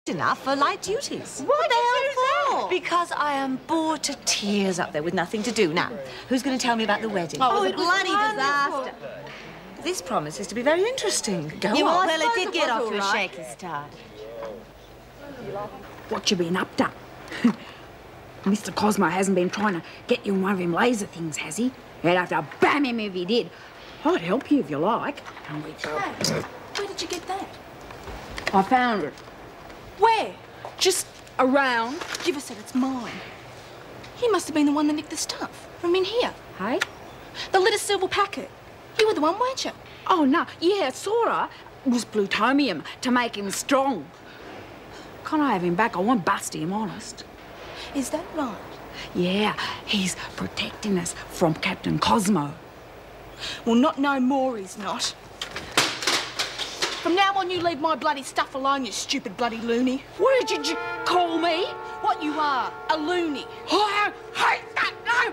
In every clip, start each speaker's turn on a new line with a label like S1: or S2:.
S1: enough for light duties.
S2: What the hell for?
S1: Because I am bored to tears up there with nothing to do. Now, who's going to tell me about the wedding?
S2: Oh, it was a bloody disaster.
S1: This promises to be very interesting. Go on.
S2: Well, it did get off to a shaky start.
S3: What you been up to? Mr. Cosmo hasn't been trying to get you in one of them laser things, has he? You'd have to bam him if he did. I'd help you if you like. And we go.
S2: Hey, where did you get that?
S3: I found it.
S2: Where?
S3: Just around.
S2: Giver said it's mine. He must have been the one that nicked the stuff from in here.
S3: Hey?
S2: The little silver packet. You were the one, weren't you?
S3: Oh, no. Yeah, sorta. It was plutonium to make him strong. Can't I have him back? I won't bust him, honest.
S2: Is that right?
S3: Yeah, he's protecting us from Captain Cosmo.
S2: Well, not no more he's not. From now on, you leave my bloody stuff alone, you stupid bloody loony.
S3: What did you call me?
S2: What you are, a loony.
S3: I hate that name!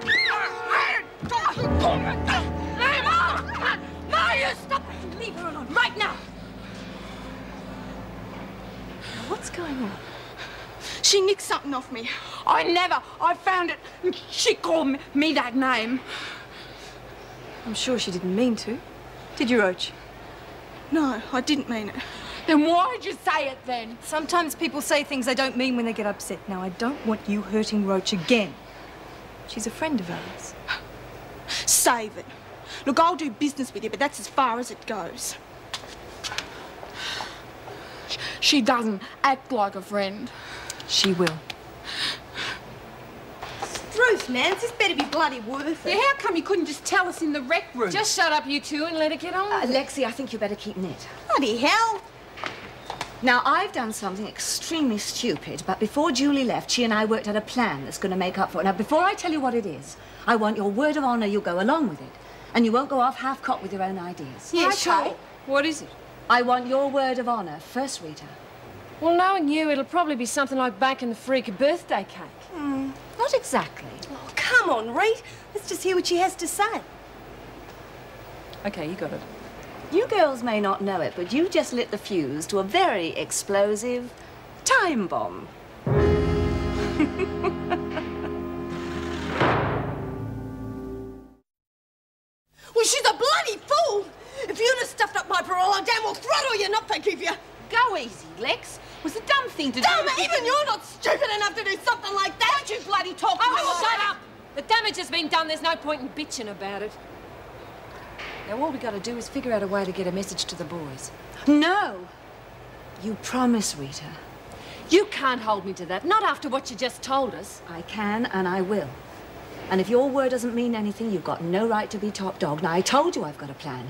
S3: No, you stop it!
S2: Leave her alone right now.
S1: What's going on?
S2: She nicked something off me.
S3: I found it. She called me that name.
S4: I'm sure she didn't mean to. Did you, Roach?
S2: No, I didn't mean it.
S3: Then why did you say it then?
S4: Sometimes people say things they don't mean when they get upset. Now, I don't want you hurting Roach again. She's a friend of ours.
S2: Save it. Look, I'll do business with you, but that's as far as it goes.
S3: She doesn't act like a friend.
S4: She will.
S2: Ruth, Nance, this better be bloody worth it.
S3: Yeah, how come you couldn't just tell us in the rec room?
S5: Just shut up, you two, and let it get on with it.
S1: Lexi, I think you better keep knit.
S2: Bloody hell.
S1: Now, I've done something extremely stupid, but before Julie left, she and I worked out a plan that's going to make up for it. Now, before I tell you what it is, I want your word of honour you'll go along with it. And you won't go off half-cocked with your own ideas.
S5: Yeah,
S3: Okay.
S5: sure. What is it?
S1: I want your word of honour first, Rita.
S5: Well, knowing you, it'll probably be something like baking the freak a birthday cake.
S1: Not exactly.
S2: Oh, come on, Reet. Let's just hear what she has to say.
S4: Okay, you got it.
S1: You girls may not know it, but you just lit the fuse to a very explosive time bomb.
S2: Well, she's a bloody fool. If you'd have stuffed up my parole, I'd damn well throttle you, not forgive you.
S5: Go easy, Lex. It was a dumb thing to do.
S2: Dumb, even you're not stupid enough to do something like that.
S5: Don't you bloody talk to me. Shut up! The damage has been done. There's no point in bitching about it. Now, all we got to do is figure out a way to get a message to the boys.
S1: No! You promise, Rita.
S5: You can't hold me to that. Not after what you just told us.
S1: I can and I will. And if your word doesn't mean anything, you've got no right to be top dog. Now, I told you I've got a plan.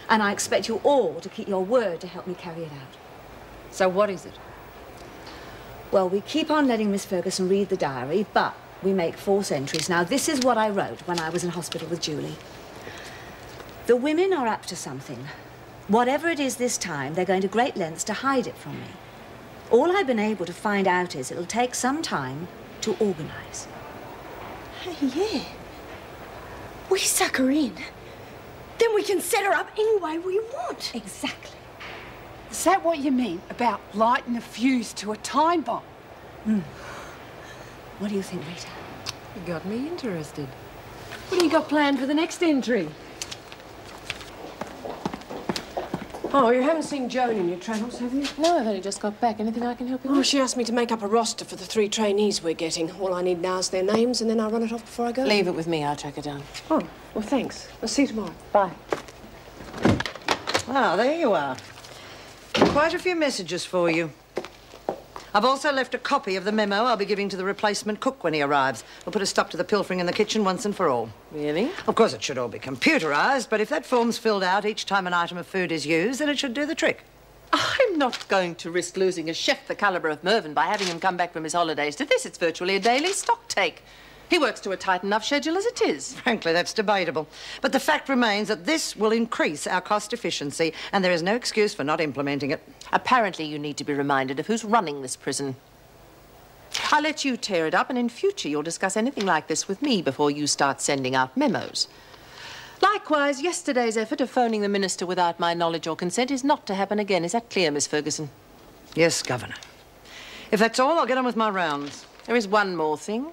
S1: And I expect you all to keep your word to help me carry it out.
S5: So what is it?
S1: Well, we keep on letting Miss Ferguson read the diary, but we make false entries. Now, this is what I wrote when I was in hospital with Julie. The women are up to something. Whatever it is this time, they're going to great lengths to hide it from me. All I've been able to find out is it'll take some time to organise.
S2: Hey, yeah. We suck her in. Then we can set her up any way we want.
S1: Exactly.
S3: Is that what you mean about lighting a fuse to a time bomb?
S1: What do you think, Rita?
S5: You got me interested. What do you got planned for the next entry?
S4: Oh, you haven't seen Joan in your travels, have you?
S5: No, I've only just got back. Anything I can help you
S4: Oh,
S5: with?
S4: she asked me to make up a roster for the 3 trainees we're getting. All I need now is their names, and then I'll run it off before I go.
S5: Leave it with me. I'll track her down.
S4: Oh, well, thanks. I'll see you tomorrow.
S5: Bye.
S6: Ah, there you are. Quite a few messages for you. I've also left a copy of the memo I'll be giving to the replacement cook when he arrives. We'll put a stop to the pilfering in the kitchen once and for all.
S5: Really?
S6: Of course, it should all be computerised, but if that form's filled out each time an item of food is used, then it should do the trick.
S7: I'm not going to risk losing a chef the calibre of Mervyn by having him come back from his holidays to this. It's virtually a daily stock take. He works to a tight enough schedule as it is.
S6: Frankly, that's debatable. But the fact remains that this will increase our cost efficiency, and there is no excuse for not implementing it.
S7: Apparently, you need to be reminded of who's running this prison. I'll let you tear it up, and in future you'll discuss anything like this with me before you start sending out memos. Likewise, yesterday's effort of phoning the minister without my knowledge or consent is not to happen again. Is that clear, Miss Ferguson?
S6: Yes, Governor. If that's all, I'll get on with my rounds.
S7: There is one more thing.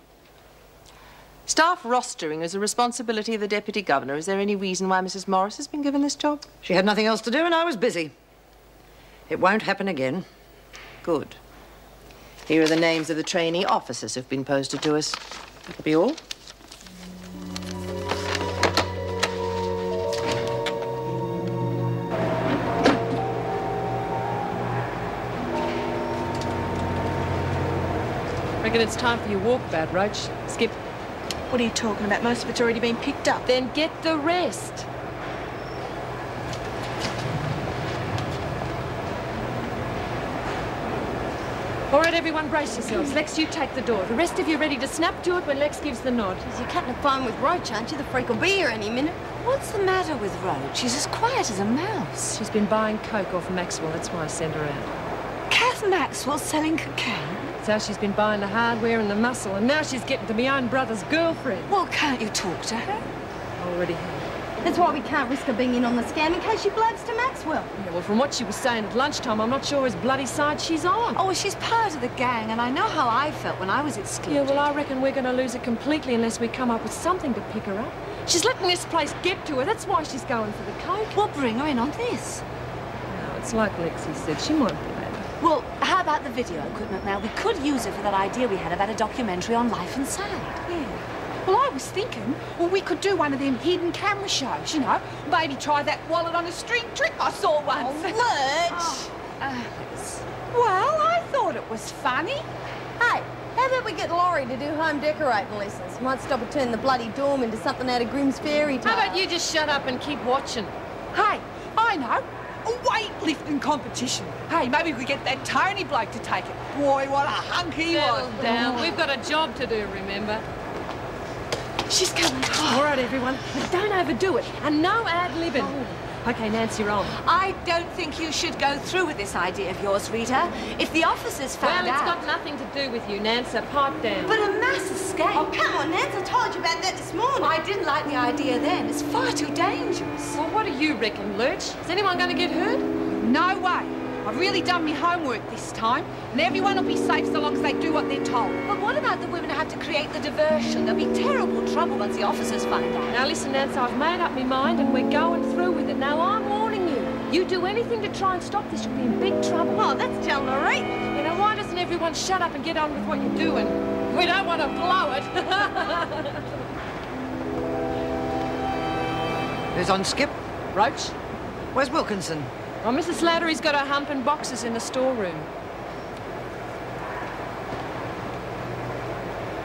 S7: Staff rostering is a responsibility of the Deputy Governor. Is there any reason why Mrs. Morris has been given this job?
S6: She had nothing else to do and I was busy. It won't happen again.
S7: Good. Here are the names of the trainee officers who've been posted to us. That'll be all.
S5: Reckon it's time for your walkabout, Roach. Skip.
S2: What are you talking about? Most of it's already been picked up.
S5: Then get the rest. All right, everyone, brace yourselves. Lex, you take the door. The rest of you ready to snap to it when Lex gives the nod.
S8: You're cutting a fine with Roach, aren't you? The freak will be here any minute.
S1: What's the matter with Roach? She's as quiet as a mouse.
S5: She's been buying coke off Maxwell. That's why I sent her out.
S1: Kath Maxwell selling cocaine?
S5: That's how she's been buying the hardware and the muscle, and now she's getting to my own brother's girlfriend.
S1: Well, can't you talk to her?
S5: Already have.
S8: That's why we can't risk her being in on the scam in case she blabs to Maxwell.
S5: Yeah, well, from what she was saying at lunchtime, I'm not sure whose bloody side she's on.
S1: Oh, well, she's part of the gang, and I know how I felt when I was excluded.
S5: Yeah, well, I reckon we're going to lose her completely unless we come up with something to pick her up. She's letting this place get to her. That's why she's going for the coke.
S1: We'll bring her in on this.
S5: No, it's like Lexi said. She might be bad.
S1: Well, how about the video equipment now? We could use it for that idea we had about a documentary on life inside.
S3: Yeah. Well, I was thinking, well, we could do one of them hidden camera shows, you know. Maybe try that wallet on a string trick I saw once.
S8: Lurch!
S3: Well, I thought it was funny.
S8: Hey, how about we get Laurie to do home decorating lessons? Might stop her turning the bloody dorm into something out of Grimm's fairy tale.
S5: How about you just shut up and keep watching?
S3: Hey, I know. A weightlifting competition. Hey, maybe we get that Tony bloke to take it. Boy, what a hunk he
S5: Settle
S3: was.
S5: down. We've got a job to do, remember?
S3: She's coming.
S5: All right, everyone. But don't overdo it. And no ad-libbing. OK, Nancy, you're on.
S1: I don't think you should go through with this idea of yours, Rita. If the officers found
S5: Well, it's
S1: out...
S5: got nothing to do with you, Nancy. Pipe down.
S1: But a mass escape.
S8: Oh, come on, Nance, I told you about that this morning.
S1: I didn't like the idea then. It's far too dangerous.
S5: Well, what do you reckon, Lurch? Is anyone going to get hurt?
S3: No way. I've really done my homework this time, and everyone will be safe so long as they do what they're told.
S1: But what about the women who have to create the diversion? There'll be terrible trouble once the officers find out.
S5: Now, listen, Nancy, I've made up my mind and we're going through with it. Now, I'm warning you. You do anything to try and stop this, you'll be in big trouble.
S8: Oh, that's telling her right.
S5: You know, why doesn't everyone shut up and get on with what you're doing? We don't want to blow it.
S6: Who's on skip?
S5: Roach?
S6: Where's Wilkinson?
S5: Oh, Mrs. Slattery's got her hump and boxes in the storeroom.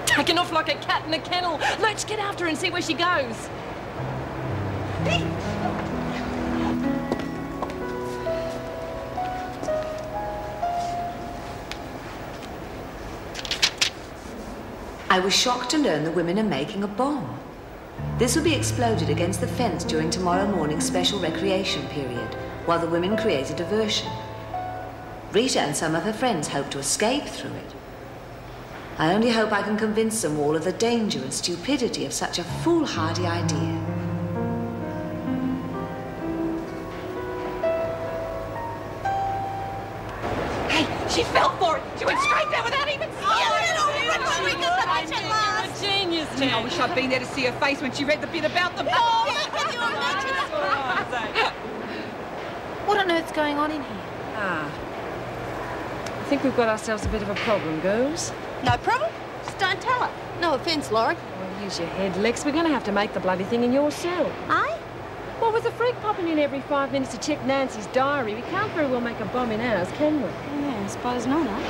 S5: Taking off like a cat in a kennel. Let's get after her and see where she goes.
S1: I was shocked to learn the women are making a bomb. This will be exploded against the fence during tomorrow morning's special recreation period, while the women create a diversion. Rita and some of her friends hope to escape through it. I only hope I can convince them all of the danger and stupidity of such a foolhardy idea.
S3: Hey, she fell for it. She went straight there without even seeing it.
S5: You're a genius,
S3: I
S5: Nan.
S3: wish I'd been there to see her face when she read the bit about the bomb.
S8: What on earth's going on in here?
S5: I think we've got ourselves a bit of a problem, girls.
S8: No problem. Just don't tell her. No offence, Laurie.
S5: Well, use your head, Lex. We're going to have to make the bloody thing in your cell.
S8: Aye?
S5: Well, with the freak popping in every 5 minutes to check Nancy's diary, we can't very well make a bomb in ours, can we?
S8: Yeah, I suppose not, huh?